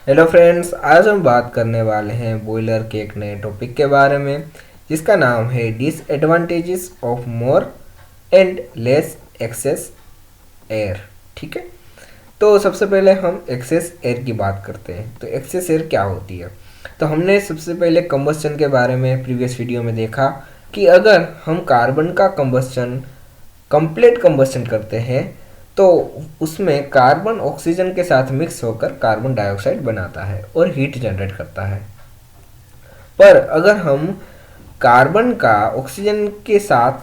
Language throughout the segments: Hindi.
हेलो फ्रेंड्स, आज हम बात करने वाले हैं बॉयलर के एक नए टॉपिक के बारे में जिसका नाम है disadvantages of more and less excess air. ठीक है, तो सबसे पहले हम एक्सेस एयर की बात करते हैं। तो एक्सेस एयर क्या होती है? तो हमने सबसे पहले कंबस्चन के बारे में प्रीवियस वीडियो में देखा कि अगर हम कार्बन का कंबस्चन कंप्लीट कंबस्चन करते हैं तो उसमें कार्बन ऑक्सीजन के साथ मिक्स होकर कार्बन डाइऑक्साइड बनाता है और हीट जनरेट करता है। पर अगर हम कार्बन का ऑक्सीजन के साथ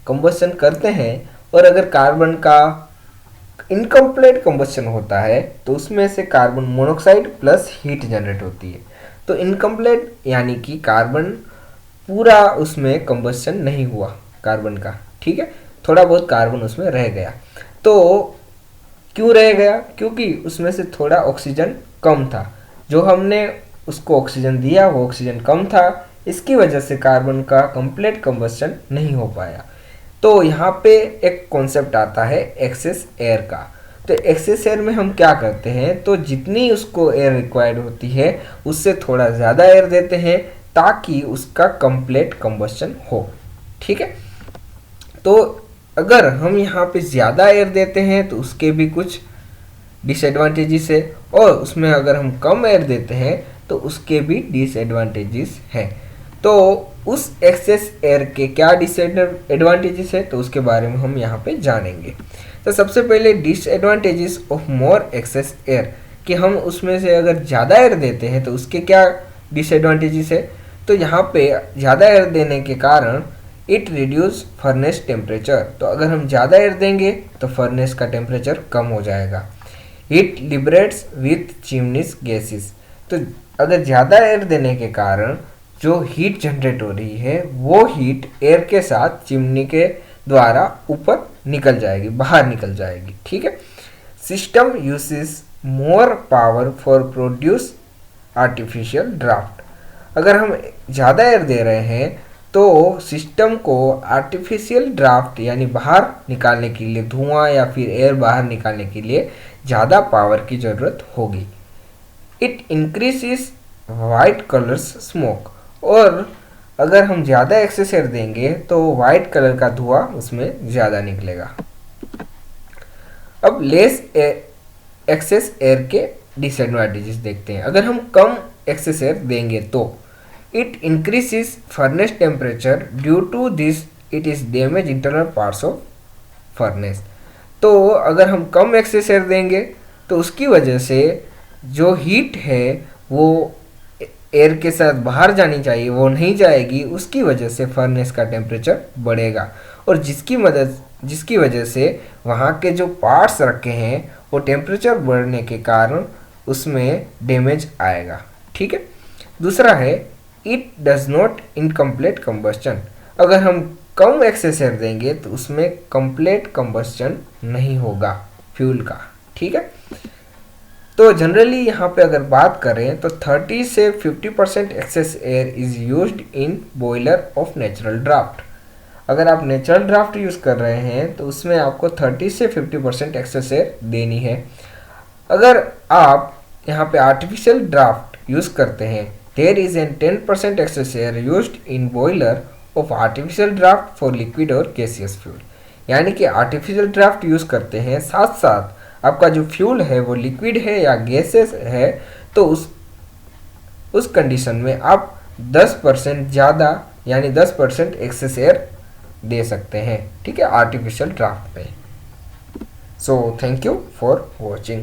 कंबस्चन करते हैं और अगर कार्बन का इनकम्प्लीट कंबस्चन होता है तो उसमें से carbon monoxide plus heat generate होती है। तो इनकम्प्लीट यानी कि कार्बन पूरा उसमें कंबस्चन नहीं हुआ कार्बन का, ठीक है, थोड़ा बहुत कार्बन उसमें रह गया। तो क्यों रह गया? क्योंकि उसमें से थोड़ा ऑक्सीजन कम था, जो हमने उसको ऑक्सीजन दिया वो ऑक्सीजन कम था, इसकी वजह से कार्बन का कंप्लीट कंबस्चन नहीं हो पाया। तो यहाँ पे एक कॉन्सेप्ट आता है एक्सेस एयर का। तो एक्सेस एयर में हम क्या करते हैं, तो जितनी उसको एयर रिक्वायर्ड होती है उससे थोड़ा ज़्यादा एयर देते हैं ताकि उसका कंप्लीट कंबस्चन हो। ठीक है, तो अगर हम यहाँ पे ज़्यादा एयर देते हैं तो उसके भी कुछ डिसएडवांटेजेस है और उसमें अगर हम कम एयर देते हैं तो उसके भी डिसएडवांटेजेस हैं। तो उस एक्सेस एयर के क्या डिसएडवांटेजेस है तो उसके बारे में हम यहाँ पे जानेंगे। तो सबसे पहले disadvantages of more excess air, कि हम उसमें से अगर ज़्यादा एयर देते हैं तो उसके क्या डिसएडवांटेजेस है। तो यहाँ पे ज़्यादा एयर देने के कारण इट रिड्यूस फर्नेस टेम्परेचर। तो अगर हम ज़्यादा एयर देंगे तो फर्नेस का टेम्परेचर कम हो जाएगा। It liberates with chimneys gases. तो अगर ज़्यादा एयर देने के कारण जो हीट जनरेट हो रही है वो हीट एयर के साथ चिमनी के द्वारा ऊपर निकल जाएगी, बाहर निकल जाएगी। ठीक है, system uses more power for produce artificial draft. अगर हम ज़्यादा एयर दे रहे हैं तो सिस्टम को आर्टिफिशियल ड्राफ्ट यानी बाहर निकालने के लिए, धुआं या फिर एयर बाहर निकालने के लिए ज़्यादा पावर की ज़रूरत होगी। It increases white colours smoke. और अगर हम ज़्यादा एक्सेस एयर देंगे तो वाइट कलर का धुआं उसमें ज़्यादा निकलेगा। अब लेस एक्सेस एयर के डिसएडवांटेजेस देखते हैं। अगर हम कम एक्सेस एयर देंगे तो it increases furnace temperature. Due to this it is damage internal parts of furnace. तो अगर हम कम एक्सेस एयर देंगे तो उसकी वजह से जो हीट है वो एयर के साथ बाहर जानी चाहिए वो नहीं जाएगी, उसकी वजह से फर्नेस का टेम्परेचर बढ़ेगा और जिसकी वजह से वहाँ के जो पार्ट्स रखे हैं वो टेम्परेचर बढ़ने के कारण उसमें डैमेज आएगा। ठीक है, दूसरा है it does not incomplete combustion. अगर हम कम एक्सेस एयर देंगे तो उसमें कंप्लीट कंबस्चन नहीं होगा फ्यूल का। ठीक है, तो जनरली यहाँ पे अगर बात करें तो 30 से 50% excess air is used in boiler of natural draft. अगर आप नेचुरल ड्राफ्ट यूज़ कर रहे हैं तो उसमें आपको 30 से 50% एक्सेस एयर देनी है। अगर आप यहाँ पे आर्टिफिशियल ड्राफ्ट यूज़ करते हैं, there is a 10% excess air used in boiler of artificial draft for liquid और gaseous fuel। यानी कि आर्टिफिशियल ड्राफ्ट यूज़ करते हैं, साथ साथ आपका जो फ्यूल है वो लिक्विड है या गैसेस है, तो उस कंडीशन में आप 10% ज़्यादा यानी 10% एक्सेस एयर दे सकते हैं। ठीक है, आर्टिफिशियल ड्राफ्ट में। So thank you for watching.